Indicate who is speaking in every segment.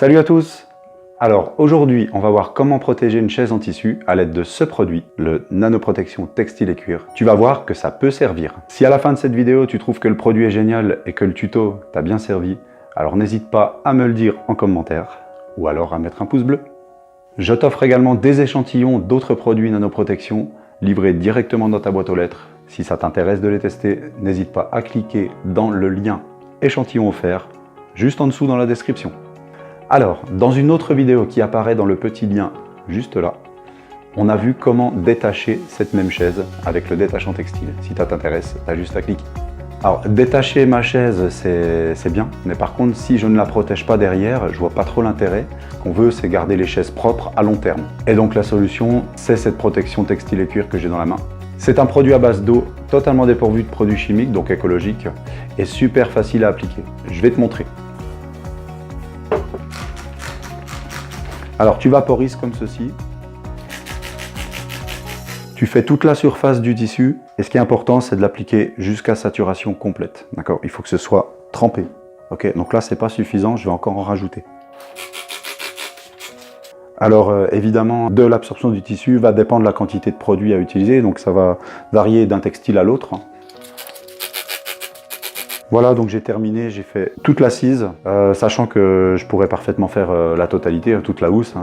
Speaker 1: Salut à tous! Alors aujourd'hui, on va voir comment protéger une chaise en tissu à l'aide de ce produit, le Nanoprotection Textile et Cuir. Tu vas voir que ça peut servir. Si à la fin de cette vidéo, tu trouves que le produit est génial et que le tuto t'a bien servi, alors n'hésite pas à me le dire en commentaire ou alors à mettre un pouce bleu. Je t'offre également des échantillons d'autres produits Nanoprotection livrés directement dans ta boîte aux lettres. Si ça t'intéresse de les tester, n'hésite pas à cliquer dans le lien échantillon offert juste en dessous dans la description. Alors, dans une autre vidéo qui apparaît dans le petit lien juste là, on a vu comment détacher cette même chaise avec le détachant textile. Si ça t'intéresse, tu as juste à cliquer. Alors, détacher ma chaise, c'est bien, mais par contre, si je ne la protège pas derrière, je vois pas trop l'intérêt. Ce qu'on veut, c'est garder les chaises propres à long terme. Et donc la solution, c'est cette protection textile et cuir que j'ai dans la main. C'est un produit à base d'eau, totalement dépourvu de produits chimiques, donc écologique, et super facile à appliquer. Je vais te montrer. Alors tu vaporises comme ceci, tu fais toute la surface du tissu et ce qui est important c'est de l'appliquer jusqu'à saturation complète, d'accord? Il faut que ce soit trempé, ok? Donc là c'est pas suffisant, je vais encore en rajouter. Alors évidemment de l'absorption du tissu va dépendre la quantité de produit à utiliser, donc ça va varier d'un textile à l'autre. Voilà, donc j'ai terminé, j'ai fait toute l'assise, sachant que je pourrais parfaitement faire la totalité, toute la housse,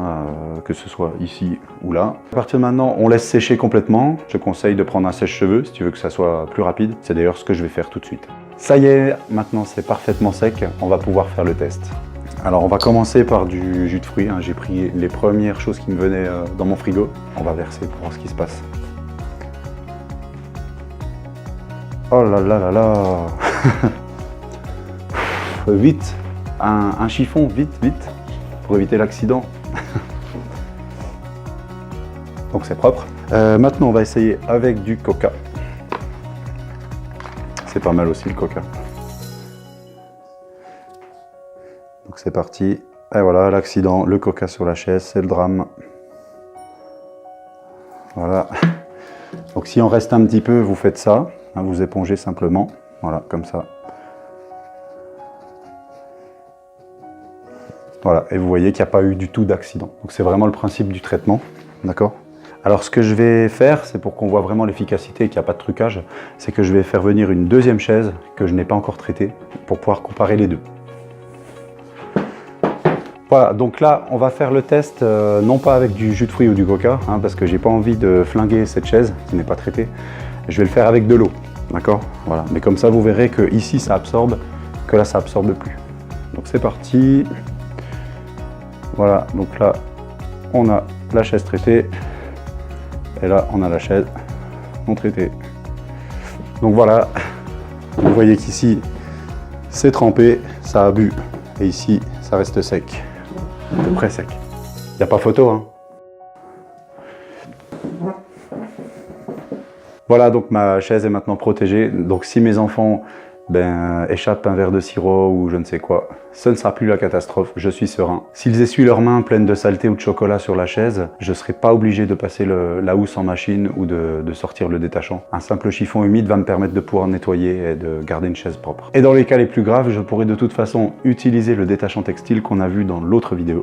Speaker 1: que ce soit ici ou là. À partir de maintenant, on laisse sécher complètement. Je te conseille de prendre un sèche-cheveux si tu veux que ça soit plus rapide. C'est d'ailleurs ce que je vais faire tout de suite. Ça y est, maintenant c'est parfaitement sec, on va pouvoir faire le test. Alors on va commencer par du jus de fruits, j'ai pris les premières choses qui me venaient dans mon frigo. On va verser pour voir ce qui se passe. Oh là là là là. Vite, un chiffon, vite, pour éviter l'accident. Donc c'est propre. Maintenant on va essayer avec du coca. C'est pas mal aussi le coca. Donc c'est parti. Et voilà l'accident, le coca sur la chaise, c'est le drame. Voilà. Donc si on reste un petit peu, vous faites ça. Vous épongez simplement. Voilà, comme ça. Voilà, et vous voyez qu'il n'y a pas eu du tout d'accident. Donc c'est vraiment le principe du traitement, d'accord? Alors ce que je vais faire, c'est pour qu'on voit vraiment l'efficacité et qu'il n'y a pas de trucage, c'est que je vais faire venir une deuxième chaise que je n'ai pas encore traitée pour pouvoir comparer les deux. Voilà, donc là on va faire le test, non pas avec du jus de fruits ou du coca, parce que j'ai pas envie de flinguer cette chaise qui n'est pas traitée. Je vais le faire avec de l'eau, d'accord? Voilà, mais comme ça vous verrez que ici ça absorbe, que là ça absorbe plus. Donc c'est parti. Voilà, donc là, on a la chaise traitée, et là, on a la chaise non traitée. Donc voilà, vous voyez qu'ici, c'est trempé, ça a bu, et ici, ça reste sec, à peu près sec. Il n'y a pas photo, hein. Voilà, donc ma chaise est maintenant protégée, donc si mes enfants échappent un verre de sirop ou je ne sais quoi, ce ne sera plus la catastrophe, je suis serein. S'ils essuient leurs mains pleines de saleté ou de chocolat sur la chaise, je ne serai pas obligé de passer la housse en machine ou de sortir le détachant. Un simple chiffon humide va me permettre de pouvoir nettoyer et de garder une chaise propre. Et dans les cas les plus graves, je pourrai de toute façon utiliser le détachant textile qu'on a vu dans l'autre vidéo.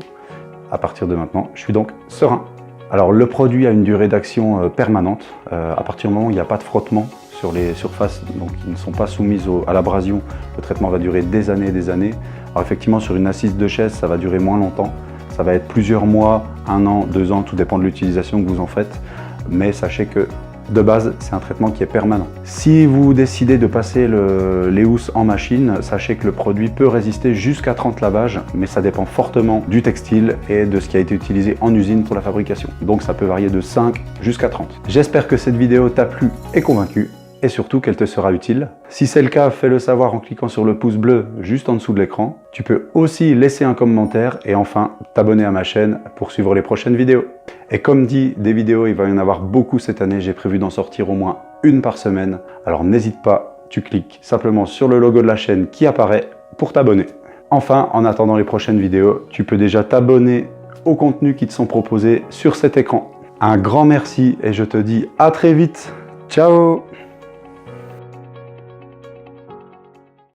Speaker 1: À partir de maintenant, je suis donc serein. Alors le produit a une durée d'action permanente, à partir du moment où il n'y a pas de frottement sur les surfaces donc, qui ne sont pas soumises à l'abrasion, le traitement va durer des années et des années. Alors effectivement sur une assise de chaise ça va durer moins longtemps, ça va être plusieurs mois, 1 an, 2 ans, tout dépend de l'utilisation que vous en faites, mais sachez que de base c'est un traitement qui est permanent. Si vous décidez de passer les housses en machine, sachez que le produit peut résister jusqu'à 30 lavages, mais ça dépend fortement du textile et de ce qui a été utilisé en usine pour la fabrication. Donc ça peut varier de 5 jusqu'à 30. J'espère que cette vidéo t'a plu et convaincu, et surtout qu'elle te sera utile. Si c'est le cas, fais-le savoir en cliquant sur le pouce bleu juste en dessous de l'écran. Tu peux aussi laisser un commentaire et enfin t'abonner à ma chaîne pour suivre les prochaines vidéos. Et comme dit, des vidéos, il va y en avoir beaucoup cette année, j'ai prévu d'en sortir au moins une par semaine. Alors n'hésite pas, tu cliques simplement sur le logo de la chaîne qui apparaît pour t'abonner. Enfin, en attendant les prochaines vidéos, tu peux déjà t'abonner aux contenus qui te sont proposés sur cet écran. Un grand merci et je te dis à très vite. Ciao!